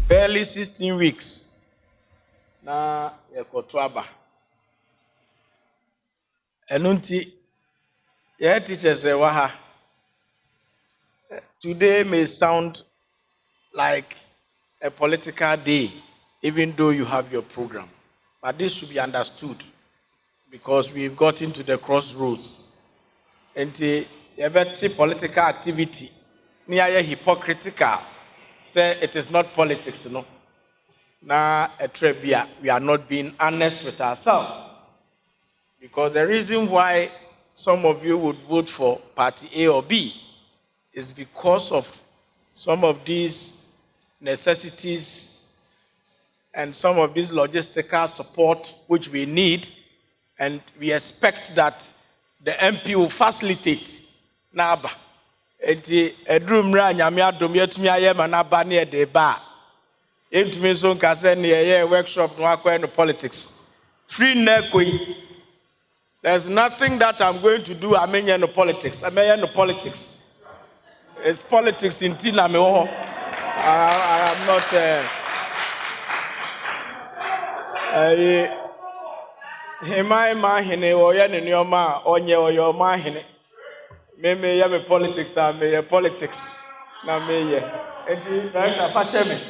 barely 16 weeks. Na yekotuaba. Enunti, yeah, teachers say waha. Today may sound like a political day, even though you have your program. But this should be understood because we've got into the crossroads. And the political activity, near hypocritical, say it is not politics, no. Now, we are not being honest with ourselves. Because the reason why some of you would vote for party A or B is because of some of these necessities and some of this logistical support which we need, and we expect that the MP will facilitate. Naba, eti edrumra nyame adom yetumi aye manaba ne de ba. Entumi so nkase ne ye workshop no akwa no politics. Free nekoi. There's nothing that I'm going to do amenye no politics. Amenye no politics. It's politics in Tina me ho. I am not Hemai mahine oya ne nyoma onye oyo mahine. Me ya me politics me politics na me ye. Enti right afa me.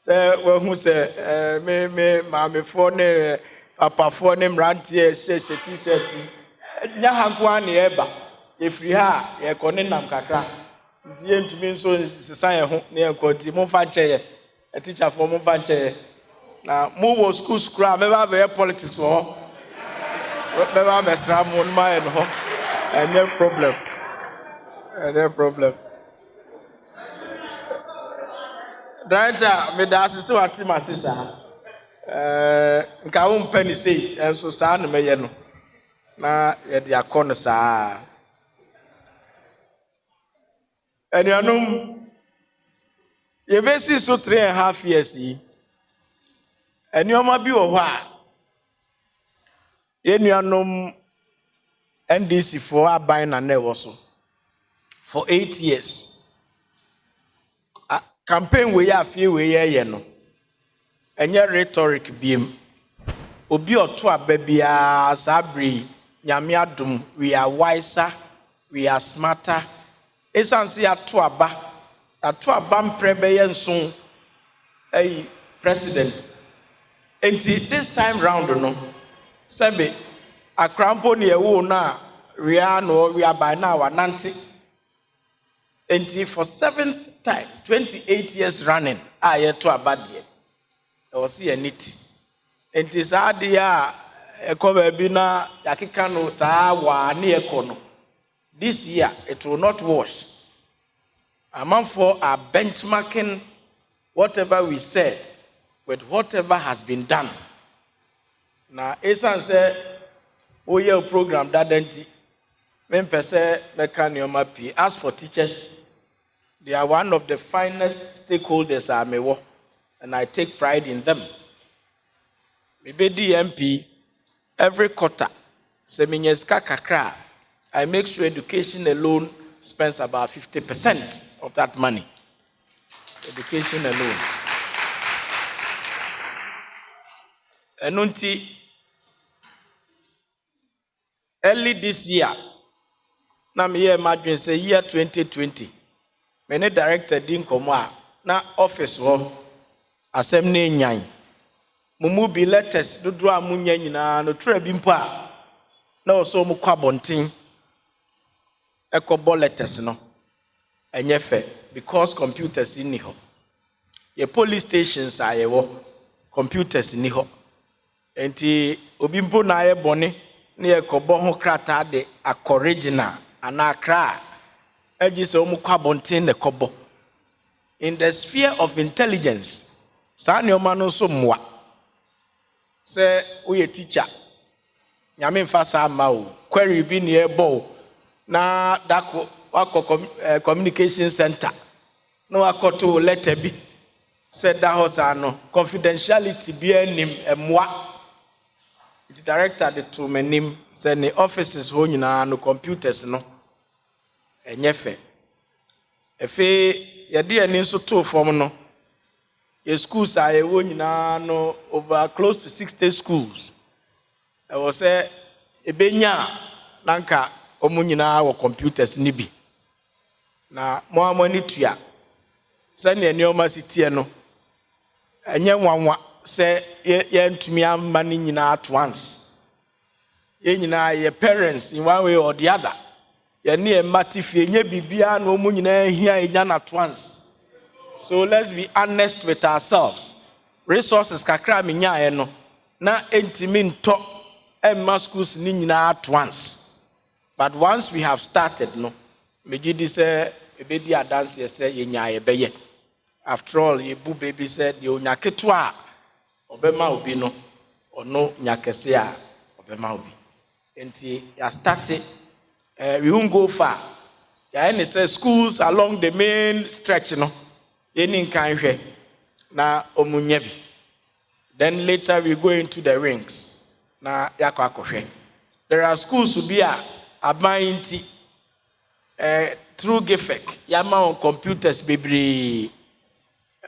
Say we hu say me ma me fo ne papa fo ne mrantie hye t-shirt. Nya hankwa ne eba. Efri ha ye kone nam kakra. Ndiye ntumi nso sesa ye ho ne enkonti mo fa nche ye. A teacher for mo fa nche ye. Na mo wo school scrum me ba be politics wo. Me ba be sra mo ma ye no. No problem. No problem. Director, me da asese wati masisa. Nka wo mpani sei enso saa no me ye no. Na ye de akọ no saa. Enuanum ye besi so 3.5 years yi. Enuoma bi wo ho a. Enuanum NDC for aban na newo so for 8 years. Campaign we ya fie we ye no. Enye rhetoric biem. Obi oto aba bia sabri nyame adom, we are wiser, we are smarter. Esansi ato aba mprebe ye nso president. Enti this time round no sebe akrampo ne ewo na we are by now ananti. Enti for 7th time 28 years running aye to abadie e was see aniti. Enti saa de a ekoba bi na yakeka no saa wa ne ekono. This year it will not wash. Among for are benchmarking whatever we said with whatever has been done. Now, Esan said, "Oh, your program that enti." Men pese mekanioma pi. As for teachers, they are one of the finest stakeholders I may work, and I take pride in them. Maybe DMP every quarter, seminyeska kakra. I make sure education alone spends about 50% of that money. Education alone. Enunti, early this year, na me imagine say year 2020, many director din komo na office wo asem na enyan. Mumu bi letters dodo amunya nyina no tra bi mpo a na oso mu kwa bonten. Ekobo letters no enye fe because computers in ho. Ye police stations are ye computers ni ho. Enti obi mpo na ye bone na ye kobo ho krata de original ana kra eji se omu kwa bonten ne kobo. In the sphere of intelligence sa ne o ma no so mwa se we teacher nyame mfa sa ma o query bi ne e bo na dako wako communication center no wako to letter bi said that house no confidentiality bi anim emwa the director de to menim say ne offices ho nyina no computers no enye fe efe ye de ani so to form no The schools are no over close to 60 schools. I was say ebenya nanka omu nyina wo computers ni bi. Na mo amani tua. Sane nneoma sitie no. Enye nwanwa se ye ntumi amma ni nyina at once. Ye nyina ye parents in one way or the other. Ye ni ematifie nye bibia na omu nyina hia enya at once. So let's be honest with ourselves. Resources kakra minya no na entimi nto emma schools ni nyina at once. But once we have started no, megidi say ebedi adanse say yenya ebeye. After all, ye bu baby said ye onya ketwa obema obi no ono nyakese a obema obi. Enti ya start we won't go far. Ya any say schools along the main stretch no. Na omunyebi. Then later we go into the rings. Na yako akoshe. There are schools to be abayinti through GIFEC. Yama on computers bibri.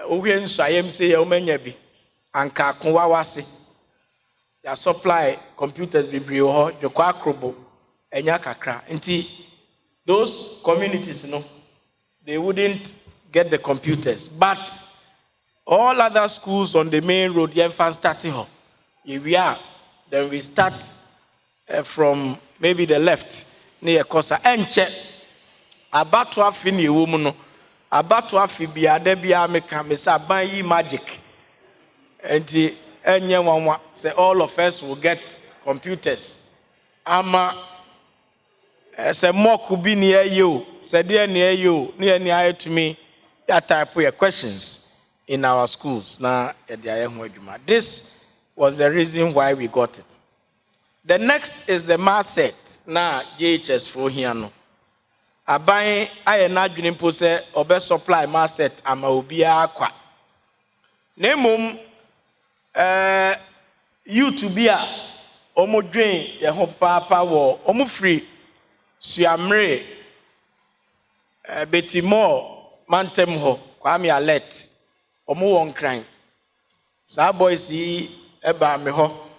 Owen so ayem say omenyebi. Anka kunwa wase. Ya supply computers bibri ho joko akrobo enya kakra. Nti those communities no, they wouldn't get the computers, but all other schools on the main road, yeah, fan starting ho. Here we are. Then we start from maybe the left near Kosa. Enche about to have fini woman, about to have bia debia meka mesa ban magic. And the enye one say all of us will get computers. Ama say more could be near you. Say dear near you, near to me. That type of questions in our schools. This was the reason why we got it. The next is the mass set. Now, JHS for here no. Abai I na dwene mpo se obe supply mass set ama obi akwa. Nemum you to be a omo dwen ye ho papa wo omo free suamre betimo mantem ho kwame alert omo won kran sa boys yi eba me ho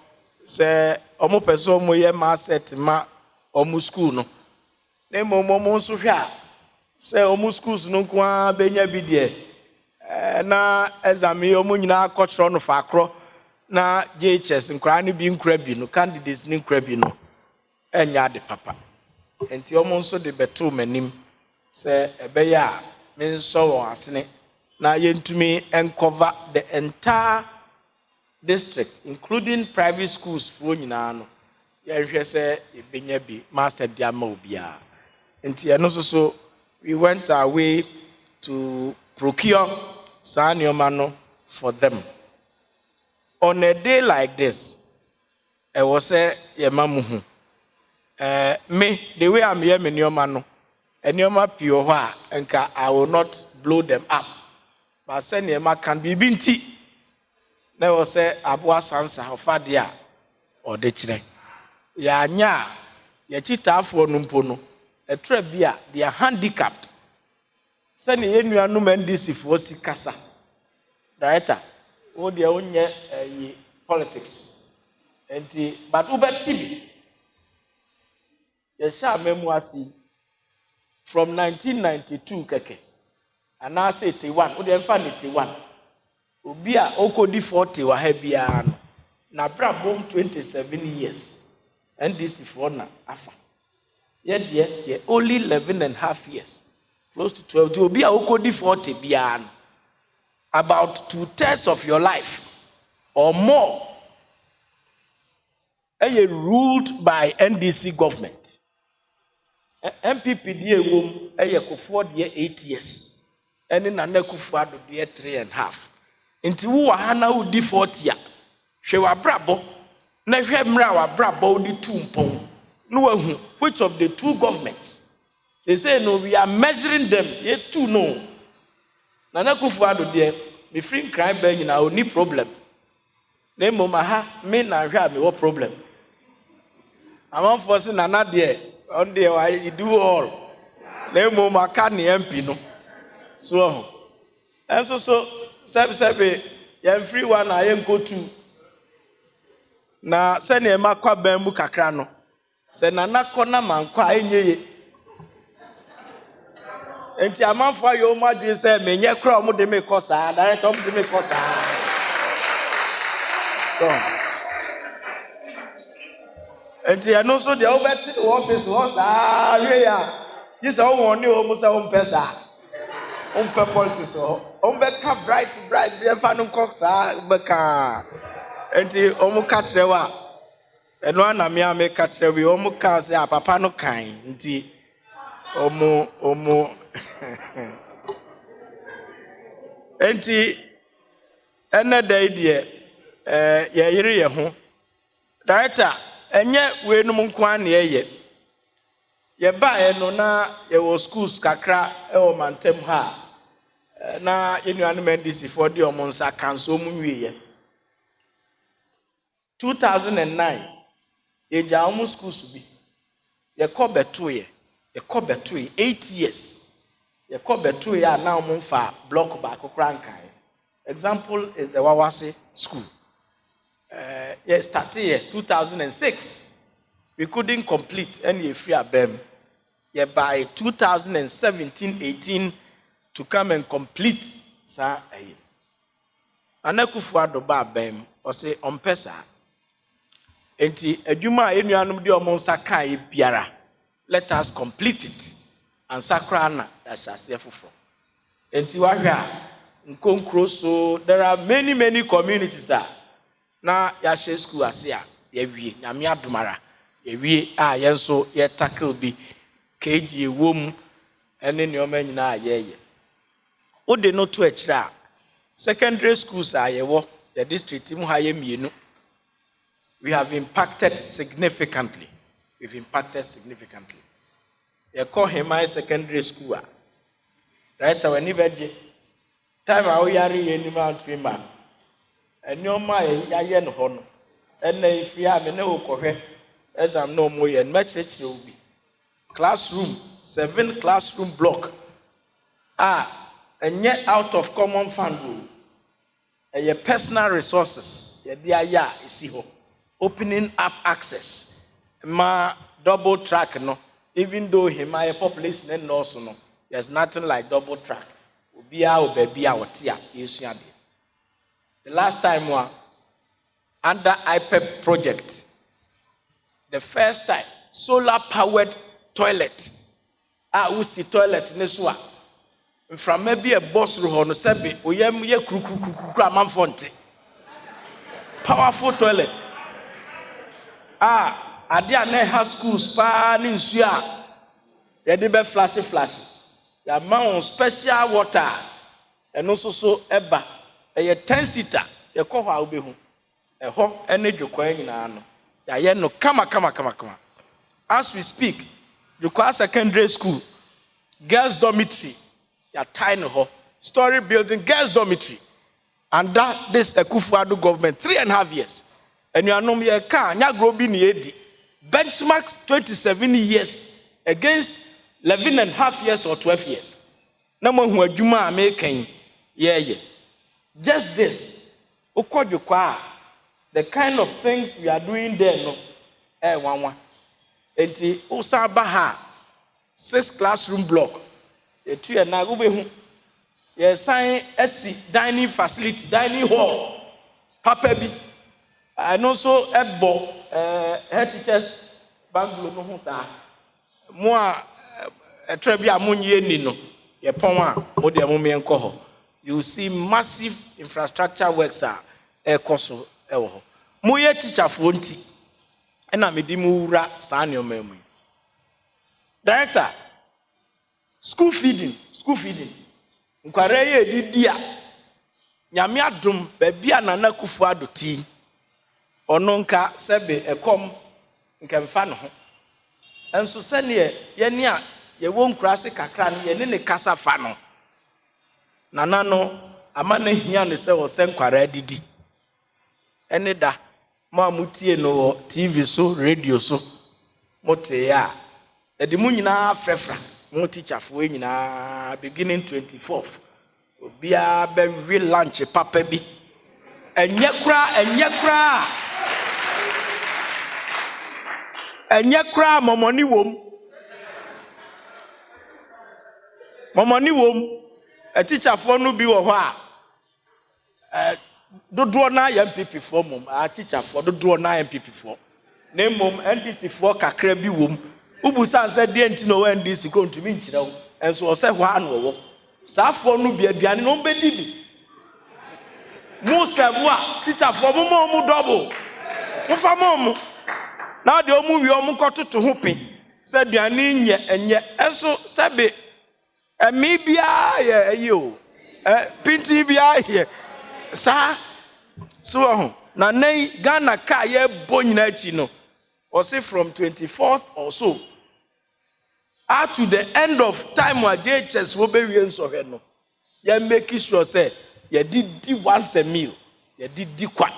se omo peso omo ye ma set ma omo school no na momo so hwa se omo schools no kwa benya bi de na exam omo nyina akotro no fa akro na JHS nkra ne bi nkra bi no candidates ne nkra bi no enya de papa enti omo so de beto manim se ebeya so asne na yentumi cover the entire district including private schools for nyina no yehwe se ebenya bi master dia ma obia enti eno so we went our way to procure saniomano for them on a day like this. I was say yemamuhu me the way I'm here me niomano Enyoma pure enka I will not blow them up. But say Nyoma can be binti. Never say abua sansa ofadia or dechre. Ya nya ya chita afo numpono. A trebia they are handicapped. Send yenu anu mendisi for kasa. Director, o dia onye politics. Enti but ube tibi. Yesha memuasi. From 1992 keke and now say 81 o dey fan 81 obi a okodi 40 wa ha bia no na bra bom 27 years and this for na afa ye only 11 and a half years close to 12 obi a okodi 40 bia no about 2/3 of your life or more and you ruled by NDC government. MPP die wom Kufo die 8 years ene Nana Akufo-Addo die 3.5 nti wo ha na wo di 40 a hwe wa brabo na hwe mra wa brabo di 2 mpon no wahu which of the two governments they say no we are measuring them ye two no Nana Akufo-Addo die me free crime ben na oni problem na moma ha me na hwe a me wo problem among force Nana die on the why you do all. Let me make MP no. So, and so Sebe, you're free one, I am go to. Na send a makwa bambu kakrano. Send a nakona man kwa enye. Enti amanfo yo madwe say menye kra omo de me kosa director omo de me kosa so enti eno so de obeti the office wo sa we ya this o won ni o say o mpesa o mpe politics o mbe ka bright be fa no kosa be ka enti omo ka kire wa eno ana me ame ka kire we omo ka say papa no kan enti omo enti ene da idie ye yire ye ho director enye we no nko an ye ba e no na ye wo schools kakra e wo mantem ha na yenuanu mendisi for the omonsa kanso mu nwie 2009 ye ja omo schools bi ye ko beto 8 years. The Kobetu ya now mumfa block back krankai. Example is the Wawase school. Started here 2006. We couldn't complete any free abem. By 2017-18 to come and complete sa ayi. Anakufu adoba abem or say ompesa. Enti eduma enuanum di omonsa kai biara. Let us complete it. And Sakrana, that shall say for. And Tiwaga, Nkonkro, so there are many communities. Now, Yashe school as here, Yewi, Namia Dumara, Yewi, Yenso, ye tackle be KG womb, and then your men na ye. Oh, they know to a tra. Secondary schools are ye, the district, Timuhayem, we have impacted significantly. We've impacted significantly. You call him my secondary school. Right when you veggie. Time I yari any man man. And your my yen hon. And if you have no cohe, as I'm no more and much it will be. Classroom, 7 classroom block. And yet out of common fund rule. And your personal resources, ya is opening up access. Ma double track no. Even though my population and also no, there's nothing like double track. The last time under IPEP project, the first time solar powered toilet. We see toilet neswa. From maybe a boss room no sebi oyem ye kru manfonte. Powerful toilet. Ade ane ha schools pa ni nsu a ye de be flash ya ma on special water eno so eba e 10 seater ye ko ho a obehu e ho ene dwokwan nyina no ya ye no kama as we speak Jukwa secondary school girls dormitory ya tiny ho story building girls dormitory and that this Ekufuado government 3.5 years and you anom ye ka nya grobi ni edi benchmark 27 years against 11.5 years or 12 years. Na mo hu adwuma American yeah. Just this. Ukodjukwa the kind of things we are doing there no wanwa. Enti usaba ha 6 classroom block. Etu ya na go be hu. Ye sign SC dining facility, dining hall. Papa bi and also ebo head teachers banglo no ho sa mo a etra bi amunye ni no ye pon a mo de mo me enko ho you see massive infrastructure works are ekoso ewo ho mo ye teacher fo nti na me di mu wura sa ne o mamu director school feeding nkware ye didi a nyame adom ba bia nana kufu adoti ononka sebe ekom nkemfa no ho enso sene ye ne a ye won krase kakra no ye ne kasa fa no nana no amana hia ne se wo senkwara didi ene da ma mutie no TV so radio so mote ya edi mu nyina frefra mo teacher fo nyina beginning 24th Bia be lunch papa bi. Enye kra momoni wom. Momoni wom. A teacher for no bi wo ho a dodo na ya MPP for mom. A teacher for dodo na MPP for. Na mom NDC for kakra bi wom. Ubu san said de enti no NDC ko ntumi nkyira wo. Enso o se ho anu wo. Sa for no bi aduane no be di. Mo sebu a teacher for mo double. Mo fa mo. Now the omu wi omu kototo ho pe. Se aduane nye enye. Enso sebe me bia ye o. Pinti bia ye. Sa so na nei Ghana ka ye bo nyina achi no. Or say from 24th or so up to the end of time where JHS will be in so no. You make sure say you did once a meal. You did quite.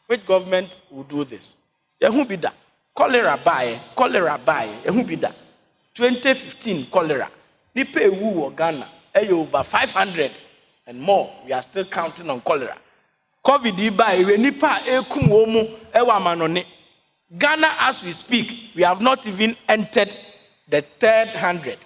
Which government will do this? You won't be that. Cholera by. You won't be that. 2015 cholera. They pay woo or Ghana. Over 500 and more. We are still counting on cholera. COVID by we nipa ekum womu ewa manone. Ghana, as we speak, we have not even entered the 300.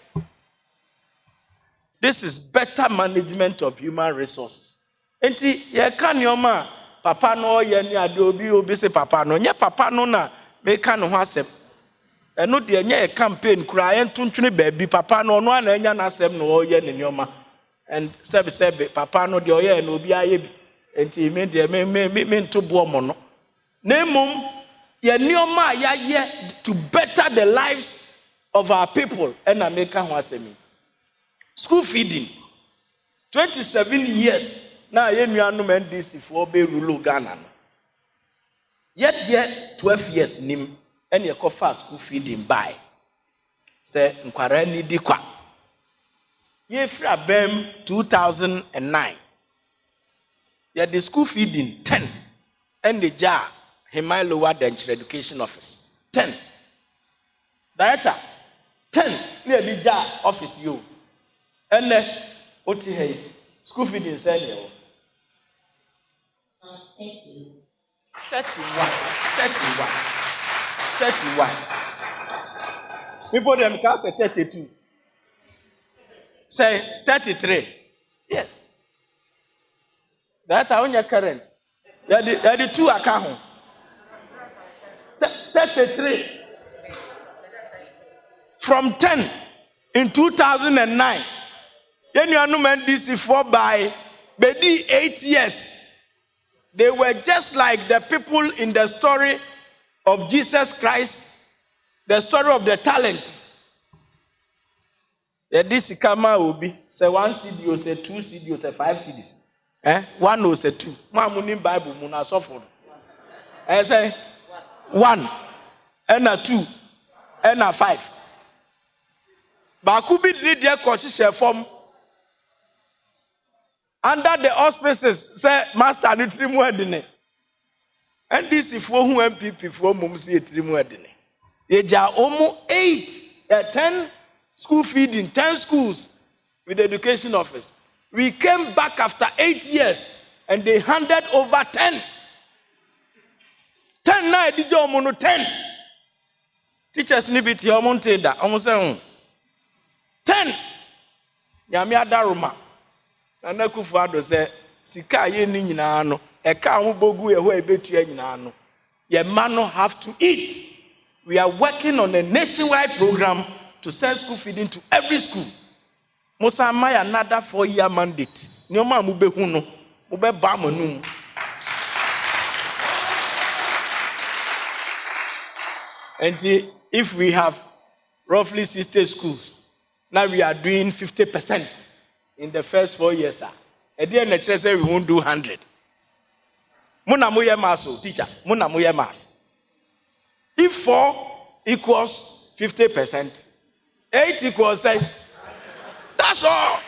This is better management of human resources. Enti ye kan yoma papa no ye ni ade obi se papa no nye papa no na me kan ho asem. Eno de nye campaign kura ye ntuntwene baabi papa no no na enya na asem no ye ne nyoma. And sebe papa no de oye na obi aye bi. Enti me de me nto bo mo no. Na mum ye nyoma ya ye to better the lives of our people and America ho asemi. School feeding. 27 years na ye nuanom NDC for be rule Ghana no. Yet 12 years nim and ye kofa school feeding by. Say nkwara ni di kwa. Ye fra bem 2009. Ye the school feeding 10 and the jar Himai Lower Denture Education Office 10. Director 10 near the jar office you. And oti hey school feeding say you 31. People them can say 32. Say 33. Yes. That on your current. The two account. 33. From 10 in 2009. Then you are no man this for by 8 years. They were just like the people in the story of Jesus Christ, the story of the talent. This kama will be say 1 CD or say 2 CD or say 5 CDs. 1 or say 2. Mamuni Bible muna suffer. I say 1 and a 2 and a 5. But could be the conscious form under the auspices say master ni trimu edine. And this if who MPP for mum see trimu edine. Eja omo 10 school feeding 10 schools with the education office. We came back after 8 years and they handed over 10. 10 na edijo omo no 10. Teachers ni biti omo nteda omo say 10. Nyame adaroma. Anakufu ado say sika ye ni nyina no e ka ho bogu e ho ebetua nyina no. Ye man no have to eat. We are working on a nationwide program to send school feeding to every school. Musa may another 4-year mandate. Nyoma mu behu no, mu be ba manum. And if we have roughly 60 schools, now we are doing 50% in the first 4 years. And then the teacher say we won't do 100. Muna muye maso, teacher. Muna muye mas. If 4 equals 50%, 8 equals say, that's all.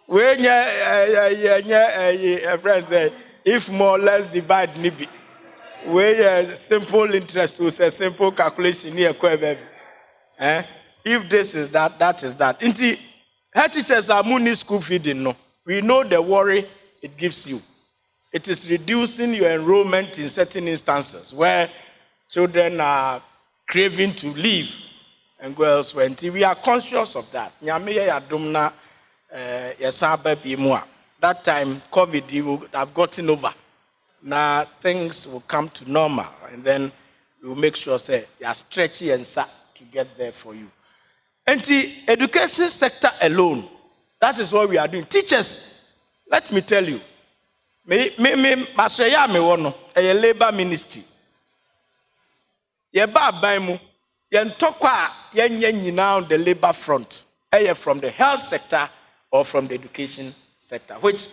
When a friend say, if more or less divide nibi. Where simple interest was a simple calculation near baby. If this is that, that is that. Inti, head teachers are money school feeding. No, we know the worry it gives you. It is reducing your enrollment in certain instances where children are craving to leave and go elsewhere. We are conscious of that. That time, COVID would have gotten over. Now things will come to normal, and then we will make sure say you are stretchy and sat to get there for you. And the education sector alone, that is what we are doing. Teachers, let me tell you, me wono a labor ministry. Ye ba baimu, yen tokwa yen nyina on the labor front, from the health sector or from the education sector, which,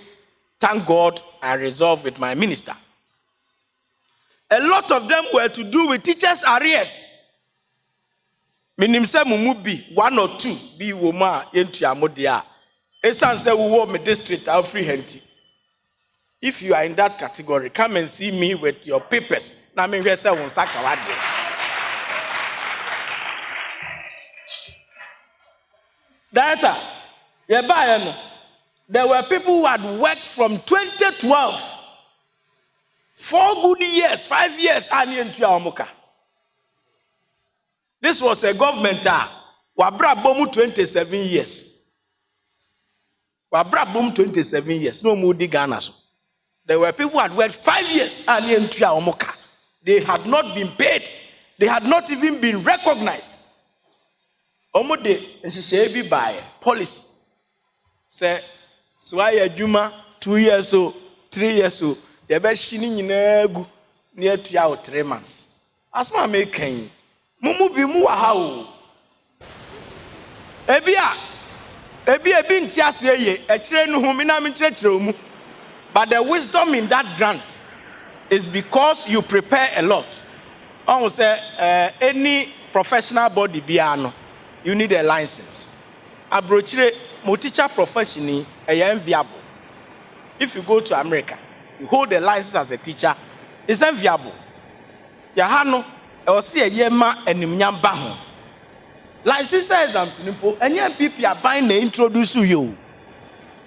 thank God, I resolved with my minister. A lot of them were to do with teachers' arrears. Minim se mumubi 1 or 2 be woma yentu amodia. Esan se wo me district of free henti. If you are in that category, come and see me with your papers. Na me say won saka wade. Data, there were people who had worked from 2012, 4 good years, 5 years, this was a government wabra bomu 27 years. Wabra bomu 27 years. No more Ghana. There were people who had worked 5 years. They had not been paid. They had not even been recognized. Omode nshisebi by policy. Say swaya juma 2 years or 3 years or the best shini nyina near 2 or 3 months. Asma making mumu bi mu how ebia ntiase ye ekire no hu mi na mi kire mu. But the wisdom in that grant is because you prepare a lot. I will say any professional body biano, you need a license. Abrochire mo teacher profession enviable. If you go to America, you hold a license as a teacher, it's enviable. Yahano, I will see a yema and nimnyam baho. License exams simple, and young people are buying to introduce you.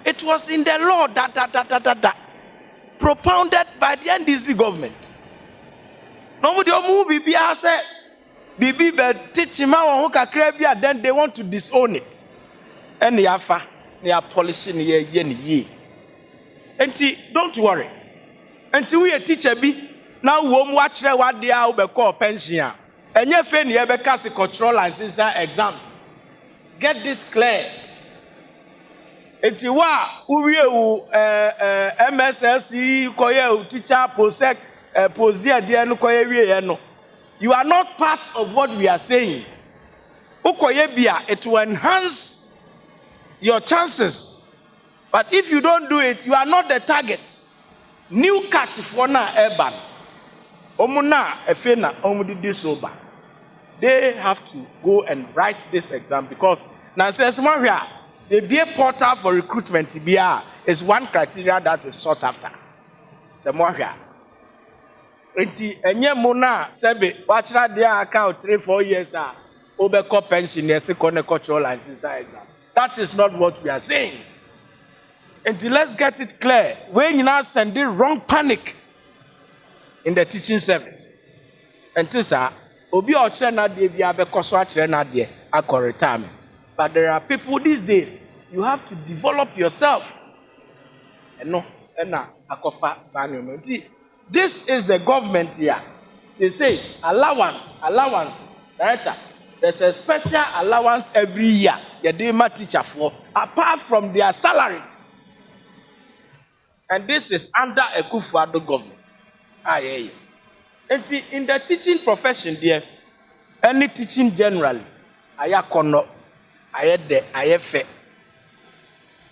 It was in the law that propounded by the NDC government. Nobody move Bibi said, Bibi teach him how to then they want to disown it. And the afa, they are polishing ye. And don't worry. Until we a teacher be now won't watch what they are call pension. And your friend you ever cast a control and exams. Get this clear. Eti wa uwie MSLC koye teacher posek posdia dia no koye wie no. You are not part of what we are saying. Ukoye bia, it will enhance your chances. But if you don't do it, you are not the target. New catch for na urban. Omuna efena omudi disoba. They have to go and write this exam because now says Maria. The BA portal for recruitment is one criteria that is sought after. So more here. Enye mona sebe wachra dia account 3-4 years obeko pension second cultural license exam. That is not what we are saying. Until let's get it clear. When you now send the wrong panic in the teaching service. Until sir, obi ochre na de bia be koso achre na de akọ retirement. But there are people these days, you have to develop yourself. This is the government here. They say, allowance. Director, there's a special allowance every year. The Dema teacher for, apart from their salaries. And this is under a Kufuado government. And in the teaching profession there, any teaching generally, ayakono. Ayefe.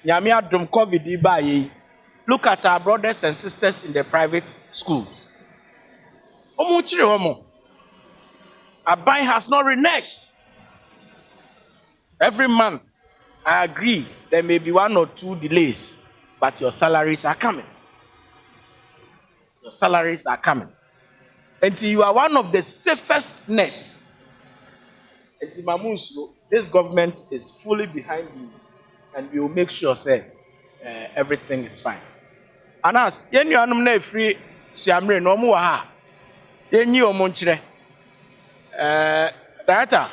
Nyamia drum COVID ibaye. Look at our brothers and sisters in the private schools. Omuchire omo. Abai has not reneged. Every month, I agree, there may be 1 or 2 delays, but your salaries are coming. Your salaries are coming. Until you are one of the safest nets. This government is fully behind you, and we will make sure say everything is fine. And as you are not free, Siamre no more ha. Yenyi omonchire. Director.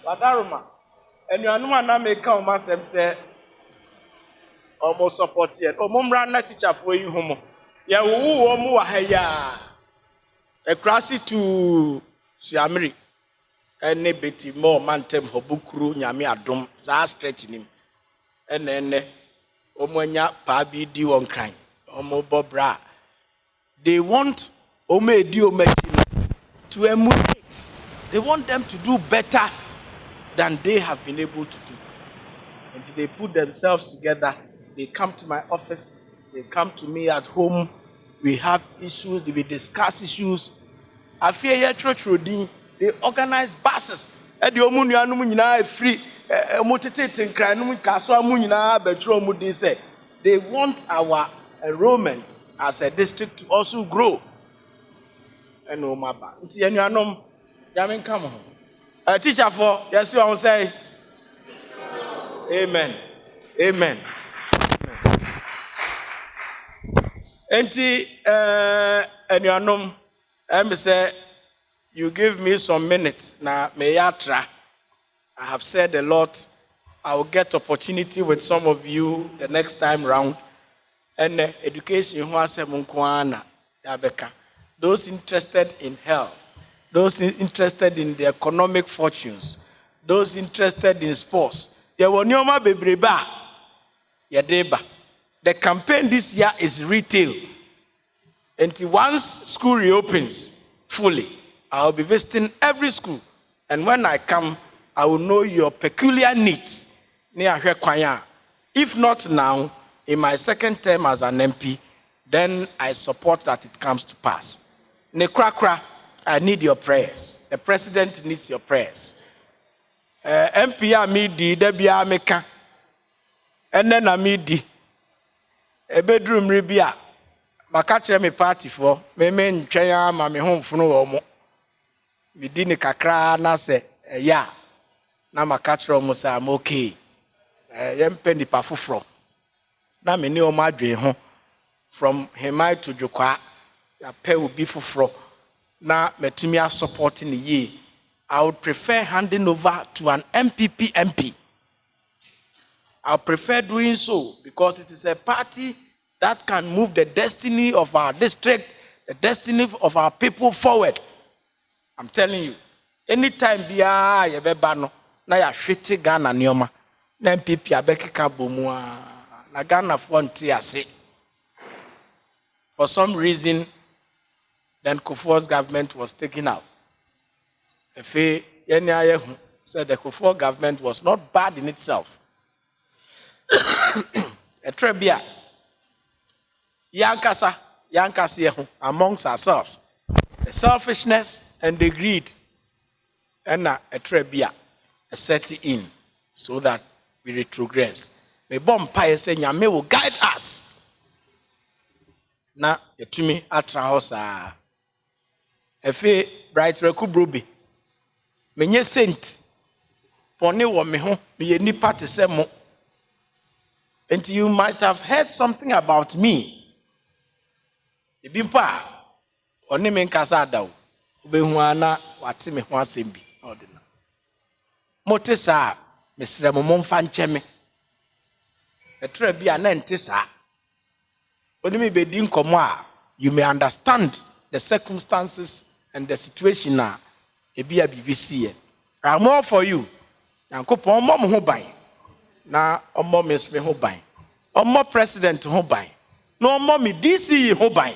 Wadaruma. And you are no man make come masem say almost support yet. Omumra na teacher for you homo. Ya wu omu wa haya. E krasi to Siamre. Ene beti more mantem hobukru nyame adom sa stretch nim. Ene omwanya pa bi di won kran. Omo bobra. They want to emulate. They want them to do better than they have been able to do. And they put themselves together. They come to my office. They come to me at home. We have issues. We discuss issues. I fear they organize buses. Free. They want our enrollment as a district to also grow. And no maba. Nti enuanom, yamin come home. Teacher for, yes, you will say, Amen. Amen. Nti enuanom, I say, you give me some minutes. Now, I have said a lot. I will get opportunity with some of you the next time round. And education, those interested in health, those interested in the economic fortunes, those interested in sports. The campaign this year is retail. And once school reopens fully, I'll be visiting every school. And when I come, I will know your peculiar needs. If not now, in my second term as an MP, then I support that it comes to pass. Nekrakra, I need your prayers. The president needs your prayers. MP amidi, debi ameka, and then amidi. A bedroom ribia. Makache me party for me chaya mami home funo omo. Bidini kakra na se ya. Na makache omo sa I'm okay. Yempe ni pafufro. Na me ni omo adwe ho. From Hemai to Jokwa, ya pay will be for na metimia supporting the year. I would prefer handing over to an MPP MP. I prefer doing so because it is a party that can move the destiny of our district, the destiny of our people forward. I'm telling you, anytime biya yebebano na ya shwete Ghana nioma na MPP abekeka bomua na Ghana fonti ase. For some reason, then Kufuor's government was taken out. Efe Yenyayehu said the Kufuor government was not bad in itself. Etrebia, Yankasa, amongst ourselves, the selfishness and the greed, and Etrebia, set in so that we retrogress. May bomb pious say Yame will guide us. Na etumi atra hosa efe Directorate-C menye sent pone wo me ho me nipa te se mo. And you might have heard something about me. Ebimpa oni me nkasa adaw obehu ana wate me ho asem bi odina motesa mesre mo mfa ncheme etra bia na ntesa. You may understand the circumstances and the situation now. BBC. I'm more for you. Now, miss me hobai. More president hobai. No more me DC hobai.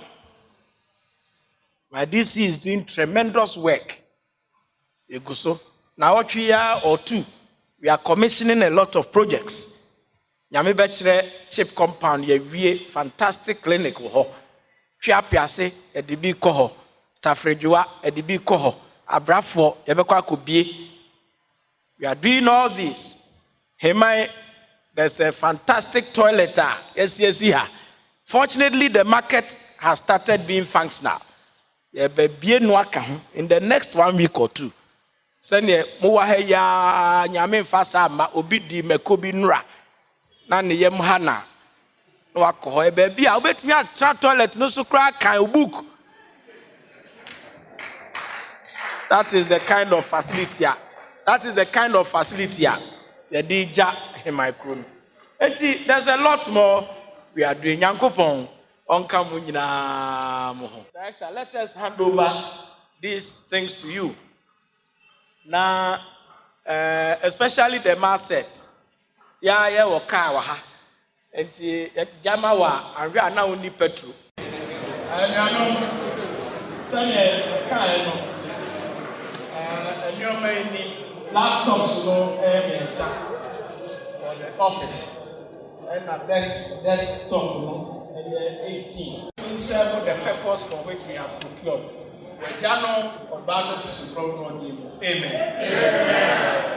My DC is doing tremendous work. Now, 3 years or 2, we are commissioning a lot of projects. Nyame bechre chip compound ye fantastic clinic ho. Twa piase edibi ko ho. Tafrejuwa edibi ko ho. Abrafo yebekwa akobie. We are doing all this. Hemai, there's a fantastic toilet. Yes here. Fortunately, the market has started being functional. In the next 1 week or 2, Sene mowa ha ya nyame mfasa ma obi di mekobi nura na ne yem ha na wakɔ e baabi a obetumi atra toilet no so kra kan book. That is the kind of facility. That is the kind of facility. The DJ in my crew. There's a lot more we are doing. Yankopon on Kamunina. Director, let us hand over these things to you. Now, especially the mass set. Yeah, wakawa. And Jamawa, and we are now only petrol. And I know, many laptops for the office and a desktop and 18. We serve the purpose for which we have procured. Amen.